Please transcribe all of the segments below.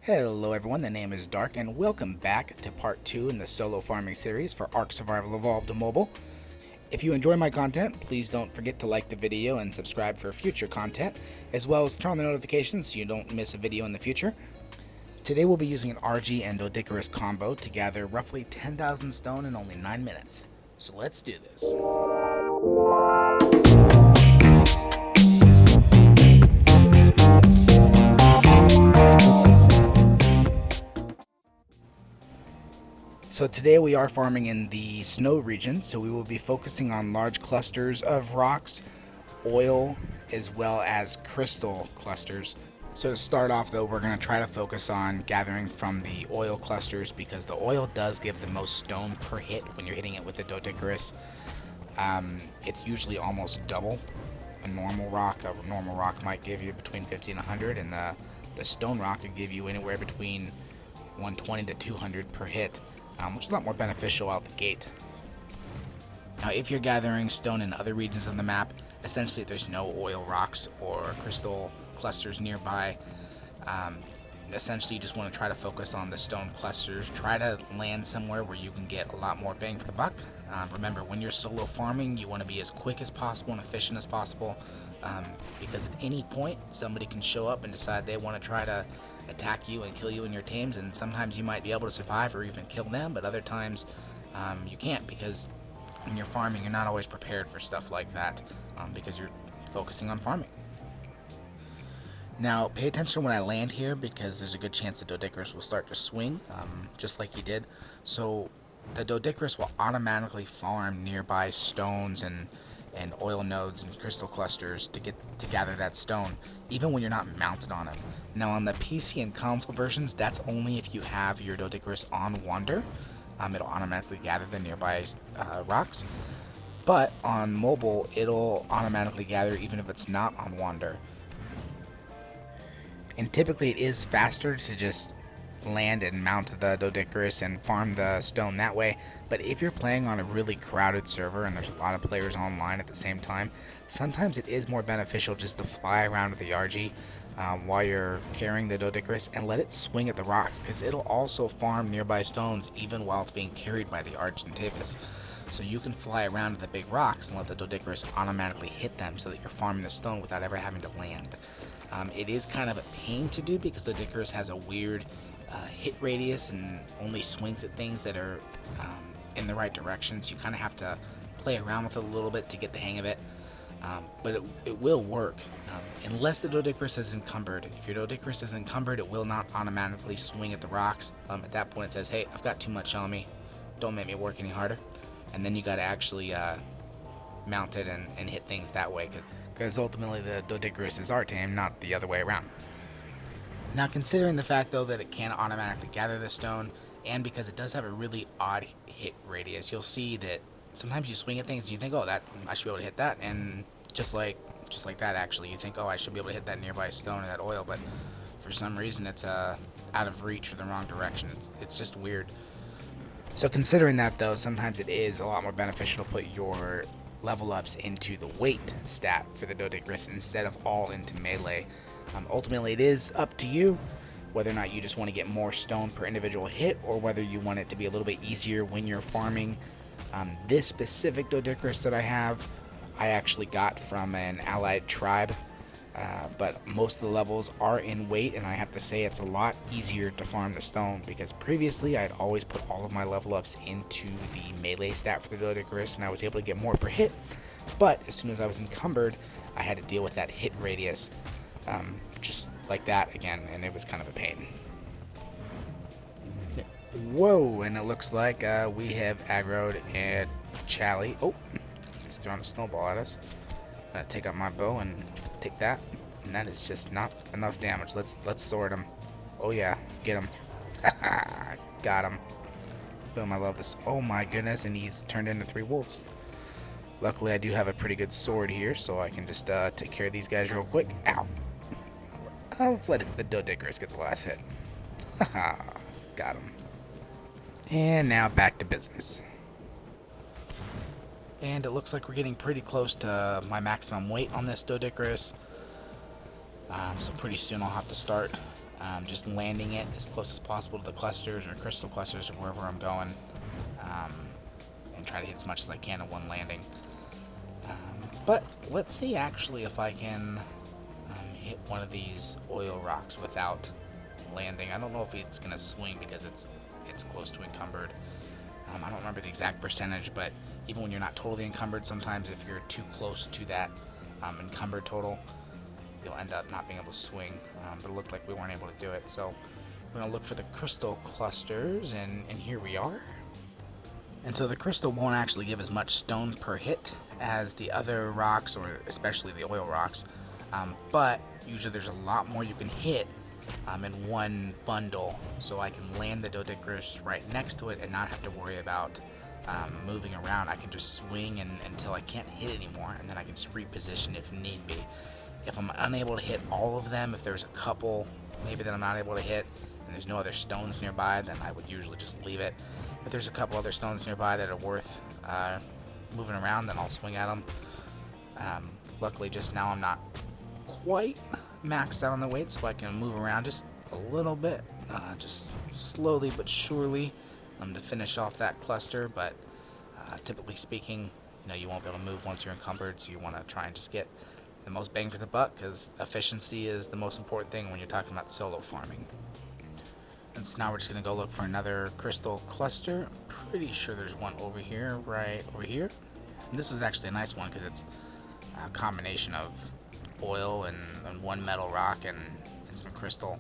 Hello everyone, the name is Dark and welcome back to part 2 in the solo farming series for Ark Survival Evolved Mobile. If you enjoy my content, please don't forget to like the video and subscribe for future content, as well as turn on the notifications so you don't miss a video in the future. Today we'll be using an RG and Doedicurus combo to gather roughly 10,000 stone in only 9 minutes. So let's do this. So today we are farming in the snow region, so we will be focusing on large clusters of rocks, oil, as well as crystal clusters. So to start off though, we're going to try to focus on gathering from the oil clusters because the oil does give the most stone per hit when you're hitting it with a Doedicurus. It's usually almost double a normal rock. A normal rock might give you between 50 and 100, and the stone rock could give you anywhere between 120 to 200 per hit. Which is a lot more beneficial out the gate. Now, if you're gathering stone in other regions of the map, essentially there's no oil rocks or crystal clusters nearby. Essentially, you just want to try to focus on the stone clusters. Try to land somewhere where you can get a lot more bang for the buck. Remember, when you're solo farming, you want to be as quick as possible and efficient as possible, because at any point, somebody can show up and decide they want to try to attack you and kill you in your tames, and sometimes you might be able to survive or even kill them, but other times you can't, because when you're farming you're not always prepared for stuff like that, because you're focusing on farming. Now pay attention when I land here, because there's a good chance the Doedicurus will start to swing, just like he did. So the Doedicurus will automatically farm nearby stones and oil nodes and crystal clusters to gather that stone, even when you're not mounted on him. Now on the PC and console versions, that's only if you have your Doedicurus on Wander. It'll automatically gather the nearby rocks. But on mobile, it'll automatically gather even if it's not on Wander. And typically it is faster to just land and mount the Doedicurus and farm the stone that way, but if you're playing on a really crowded server and there's a lot of players online at the same time, sometimes it is more beneficial just to fly around with the RG while you're carrying the Doedicurus and let it swing at the rocks, because it'll also farm nearby stones even while it's being carried by the Argentavis. So you can fly around with the big rocks and let the Doedicurus automatically hit them so that you're farming the stone without ever having to land. It is kind of a pain to do because the Doedicurus has a weird hit radius and only swings at things that are in the right direction, so you kind of have to play around with it a little bit to get the hang of it, but it will work, unless the Doedicurus is encumbered. If your Doedicurus is encumbered, it will not automatically swing at the rocks. At that point it says, hey, I've got too much on me, don't make me work any harder, and then you got to actually mount it and hit things that way, because ultimately the Doedicurus is our tame, not the other way around. Now, considering the fact though that it can automatically gather the stone, and because it does have a really odd hit radius, you'll see that sometimes you swing at things and you think, oh, that I should be able to hit that, and just like that actually, you think, oh, I should be able to hit that nearby stone or that oil, but for some reason it's out of reach or the wrong direction. It's just weird. So considering that though, sometimes it is a lot more beneficial to put your level ups into the weight stat for the Doedicurus instead of all into melee. Ultimately, it is up to you whether or not you just want to get more stone per individual hit, or whether you want it to be a little bit easier when you're farming. This specific Doedicurus that I have, I actually got from an allied tribe, but most of the levels are in weight, and I have to say it's a lot easier to farm the stone, because previously I'd always put all of my level ups into the melee stat for the Doedicurus, and I was able to get more per hit, but as soon as I was encumbered, I had to deal with that hit radius. Just like that again, and it was kind of a pain. Whoa, and it looks like we have aggroed a Chally. Oh, he's throwing a snowball at us. Take out my bow and take that, and that is just not enough damage. Let's sword him. Oh yeah, get him. Got him. Boom, I love this. Oh my goodness, and he's turned into 3 wolves. Luckily I do have a pretty good sword here, so I can just take care of these guys real quick. Ow. Let's let the Doedicurus get the last hit. Haha, got him. And now back to business. And it looks like we're getting pretty close to my maximum weight on this Doedicurus. So pretty soon I'll have to start just landing it as close as possible to the clusters or crystal clusters or wherever I'm going, and try to hit as much as I can in one landing. But let's see actually if I can hit one of these oil rocks without landing. I don't know if it's going to swing because it's close to encumbered. I don't remember the exact percentage, but even when you're not totally encumbered, sometimes if you're too close to that encumbered total, you'll end up not being able to swing. But it looked like we weren't able to do it, so we're going to look for the crystal clusters, and here we are. And so the crystal won't actually give as much stone per hit as the other rocks, or especially the oil rocks, but usually there's a lot more you can hit in one bundle, so I can land the Doedicurus right next to it and not have to worry about moving around. I can just swing until I can't hit anymore, and then I can just reposition if need be. If I'm unable to hit all of them, if there's a couple maybe that I'm not able to hit and there's no other stones nearby, then I would usually just leave it. If there's a couple other stones nearby that are worth moving around, then I'll swing at them. Luckily just now I'm not quite maxed out on the weight, so I can move around just a little bit, just slowly but surely, to finish off that cluster. But typically speaking, you won't be able to move once you're encumbered, so you want to try and just get the most bang for the buck, because efficiency is the most important thing when you're talking about solo farming. And so now we're just going to go look for another crystal cluster. Pretty sure there's one over here, right over here. And this is actually a nice one because it's a combination of oil and one metal rock and some crystal.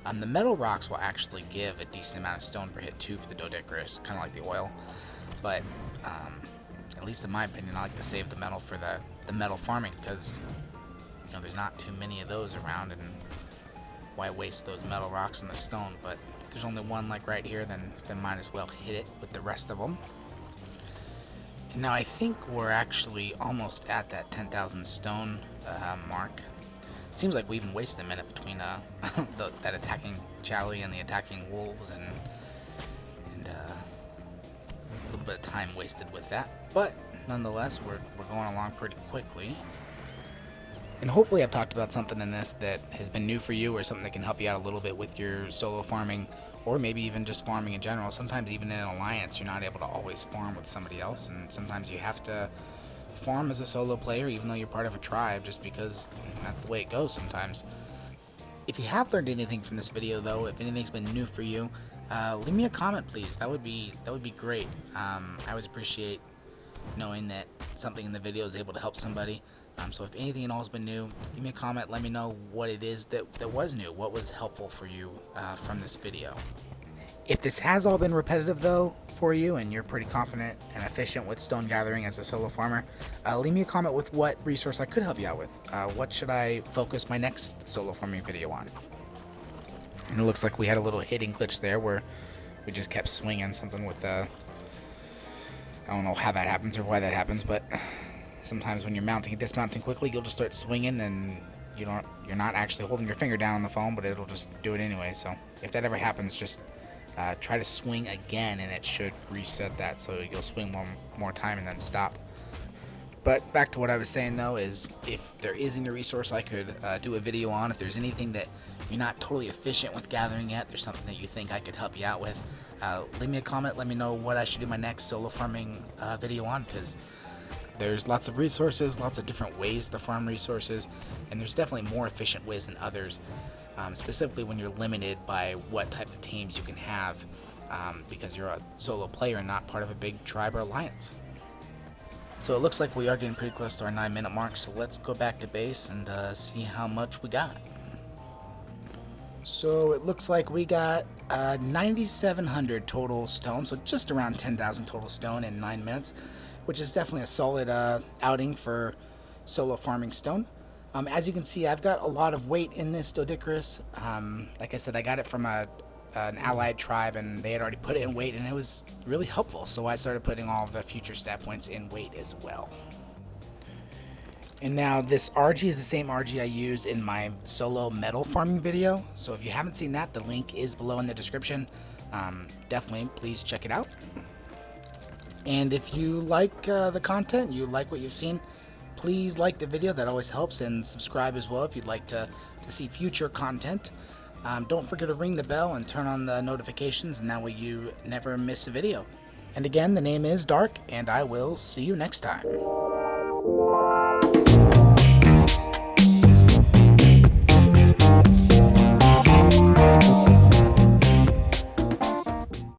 The metal rocks will actually give a decent amount of stone per hit too for the Doedicurus, kind of like the oil. But at least in my opinion, I like to save the metal for the metal farming, because there's not too many of those around, and why waste those metal rocks and the stone? But if there's only one like right here, then might as well hit it with the rest of them. And now I think we're actually almost at that 10,000 stone mark. It seems like we even wasted a minute between that attacking Charlie and the attacking wolves, and a little bit of time wasted with that. But nonetheless, we're going along pretty quickly. And hopefully I've talked about something in this that has been new for you, or something that can help you out a little bit with your solo farming, or maybe even just farming in general. Sometimes even in an alliance, you're not able to always farm with somebody else, and sometimes you have to farm as a solo player even though you're part of a tribe, just because that's the way it goes sometimes. If you have learned anything from this video though, if anything's been new for you, leave me a comment please. That would be great. I always appreciate knowing that something in the video is able to help somebody. So if anything at all has been new, leave me a comment, let me know what it is that was new, what was helpful for you from this video. If this has all been repetitive though for you, and you're pretty confident and efficient with stone gathering as a solo farmer, leave me a comment with what resource I could help you out with. What should I focus my next solo farming video on? And it looks like we had a little hitting glitch there where we just kept swinging something with I don't know how that happens or why that happens, but sometimes when you're mounting and dismounting quickly, you'll just start swinging and you're not actually holding your finger down on the phone, but it'll just do it anyway. So if that ever happens, just try to swing again and it should reset that, so you'll swing one more time and then stop. But back to what I was saying though, is if there is any resource I could do a video on, if there's anything that you're not totally efficient with gathering yet, there's something that you think I could help you out with, leave me a comment, let me know what I should do my next solo farming video on, because there's lots of resources, lots of different ways to farm resources, and there's definitely more efficient ways than others, specifically when you're limited by what type of teams you can have, because you're a solo player and not part of a big tribe or alliance. So it looks like we are getting pretty close to our 9-minute mark, so let's go back to base and see how much we got. So it looks like we got 9,700 total stone, so just around 10,000 total stone in 9 minutes, which is definitely a solid outing for solo farming stone. As you can see, I've got a lot of weight in this Doedicurus. Like I said, I got it from an allied tribe, and they had already put it in weight, and it was really helpful, so I started putting all of the future stat points in weight as well. And now this RG is the same RG I use in my solo metal farming video, so if you haven't seen that, the link is below in the description. Definitely please check it out. And if you like the content, you like what you've seen, please like the video, that always helps, and subscribe as well if you'd like to see future content. Don't forget to ring the bell and turn on the notifications, and that way you never miss a video. And again, the name is Dark, and I will see you next time.